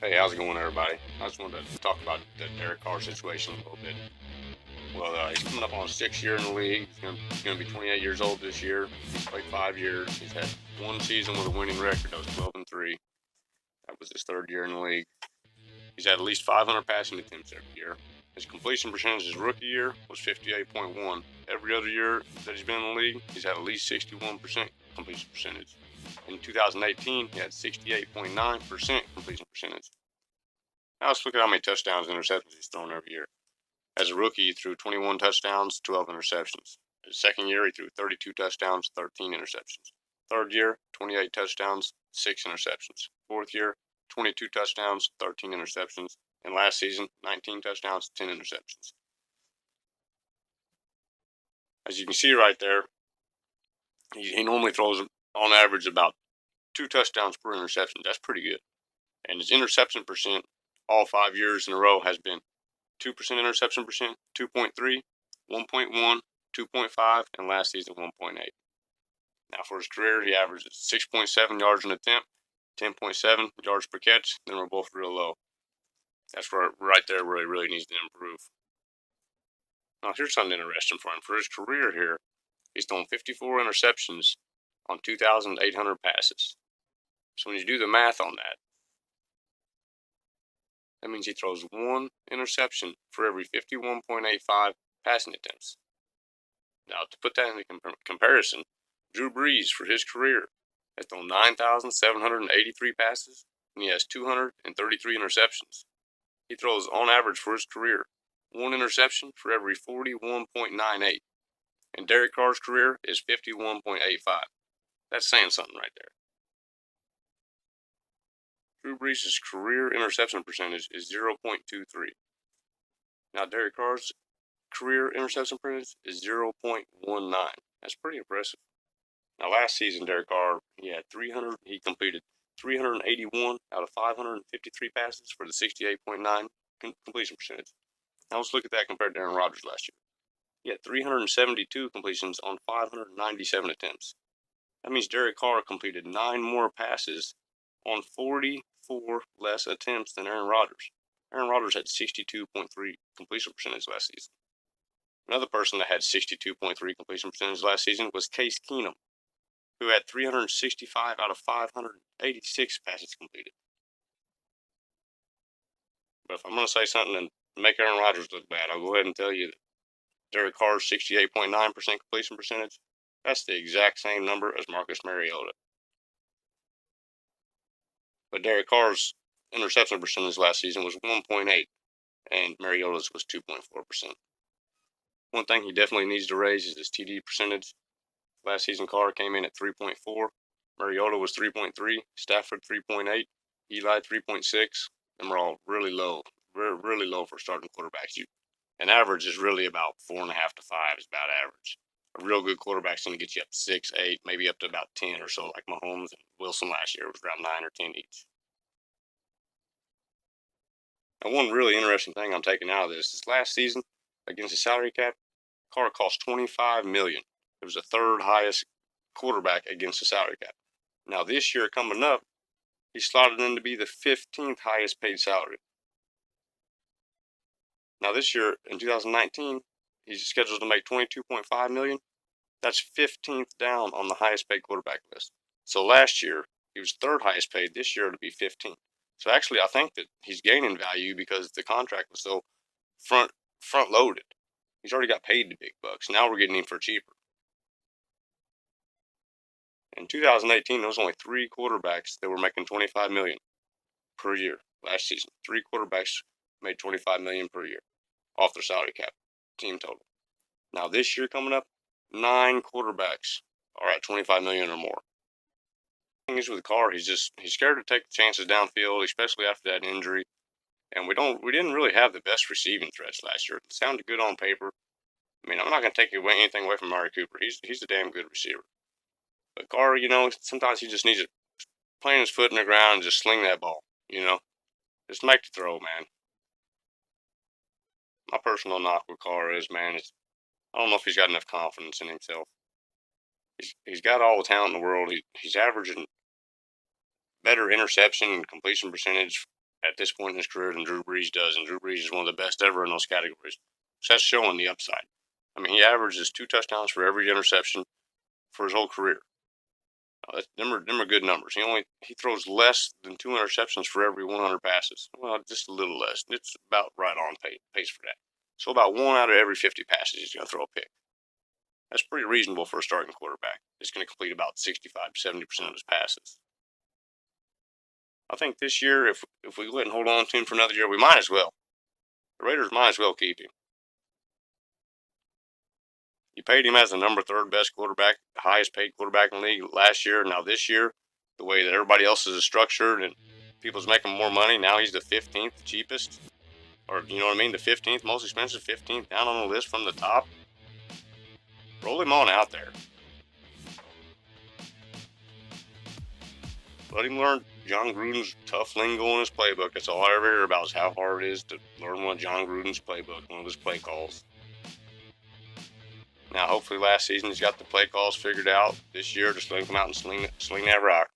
Hey, how's it going, everybody? I just wanted to talk about the Derek Carr situation a little bit. Well, he's coming up on his 6th year in the league. He's going to be 28 years old this year. He's played 5 years. He's had one season with a winning record. That was 12-3. That was his 3rd year in the league. He's had at least 500 passing attempts every year. His completion percentage his rookie year was 58.1. Every other year that he's been in the league, he's had at least 61% completion percentage. In 2018, he had 68.9% completion percentage. Now let's look at how many touchdowns and interceptions he's thrown every year. As a rookie, he threw 21 touchdowns, 12 interceptions. His 2nd year, he threw 32 touchdowns, 13 interceptions. 3rd year, 28 touchdowns, 6 interceptions. 4th year, 22 touchdowns, 13 interceptions. And last season, 19 touchdowns, 10 interceptions. As you can see right there, he normally throws on average about 2 touchdowns per interception. That's pretty good. And his interception percent all 5 years in a row has been 2% interception percent, 2.3, 1.1, 2.5, and last season 1.8. Now for his career, he averages 6.7 yards an attempt, 10.7 yards per catch. Then we're both real low. That's right there where he really needs to improve. Now here's something interesting for him. For his career here, he's thrown 54 interceptions on 2,800 passes. So when you do the math on that, that means he throws 1 interception for every 51.85 passing attempts. Now, to put that into comparison, Drew Brees, for his career, has thrown 9,783 passes, and he has 233 interceptions. He throws, on average for his career, 1 interception for every 41.98. And Derek Carr's career is 51.85. That's saying something right there. Drew Brees' career interception percentage is 0.23. Now, Derek Carr's career interception percentage is 0.19. That's pretty impressive. Now, last season, Derek Carr, he completed 381 out of 553 passes for the 68.9 completion percentage. Now, let's look at that compared to Aaron Rodgers last year. He had 372 completions on 597 attempts. That means Derek Carr completed 9 more passes on 44 less attempts than Aaron Rodgers. Aaron Rodgers had 62.3 completion percentage last season. Another person that had 62.3 completion percentage last season was Case Keenum, who had 365 out of 586 passes completed. But if I'm going to say something and make Aaron Rodgers look bad, I'll go ahead and tell you that Derek Carr's 68.9% completion percentage, that's the exact same number as Marcus Mariota. But Derek Carr's interception percentage last season was 1.8, and Mariota's was 2.4%. One thing he definitely needs to raise is his TD percentage. Last season, Carr came in at 3.4. Mariota was 3.3. Stafford 3.8. Eli 3.6. And we're all really low. Really low for starting quarterbacks. An average is really about 4.5 to 5 is about average. A real good quarterback's going to get you up to 6, 8, maybe up to about 10 or so, like Mahomes and Wilson last year was around 9 or 10 each. Now, one really interesting thing I'm taking out of this is last season, against the salary cap, Carr cost $25 million. It was the 3rd highest quarterback against the salary cap. Now, this year coming up, he slotted in to be the 15th highest paid salary. Now, this year, in 2019, he's scheduled to make $22.5 million. That's 15th down on the highest paid quarterback list. So last year, he was 3rd highest paid. This year, it'll be 15th. So actually, I think that he's gaining value because the contract was so front-loaded. He's already got paid the big bucks. Now we're getting him for cheaper. In 2018, there was only 3 quarterbacks that were making $25 million per year last season. 3 quarterbacks made $25 million per year off their salary cap, team total. Now this year coming up, 9 quarterbacks are at $25 million or more. The thing is with Carr, he's scared to take the chances downfield, especially after that injury. And we didn't really have the best receiving threats last year. It sounded good on paper. I mean, I'm not going to take anything away from Amari Cooper. He's a damn good receiver. But Carr, sometimes he just needs to plant his foot in the ground and just sling that ball, Just make the throw, man. My personal knock with Carr is, man, I don't know if he's got enough confidence in himself. He's got all the talent in the world. He's averaging better interception and completion percentage at this point in his career than Drew Brees does, and Drew Brees is one of the best ever in those categories. So that's showing the upside. I mean, he averages 2 touchdowns for every interception for his whole career. Them are good numbers. He throws less than 2 interceptions for every 100 passes. Well, just a little less. It's about right on pace for that. So about 1 out of every 50 passes he's going to throw a pick. That's pretty reasonable for a starting quarterback. He's going to complete about 65 to 70% of his passes. I think this year, if we go ahead and hold on to him for another year, we might as well. The Raiders might as well keep him. You paid him as the number 3rd best quarterback, highest paid quarterback in the league last year. Now this year, the way that everybody else is structured and people's making more money, now he's the 15th cheapest. Or, you know what I mean? The 15th most expensive, 15th down on the list from the top. Roll him on out there. Let him learn John Gruden's tough lingo in his playbook. That's all I ever hear about is how hard it is to learn one of John Gruden's playbook, one of his play calls. Now, hopefully last season he's got the play calls figured out. This year, just let him come out and sling that rock.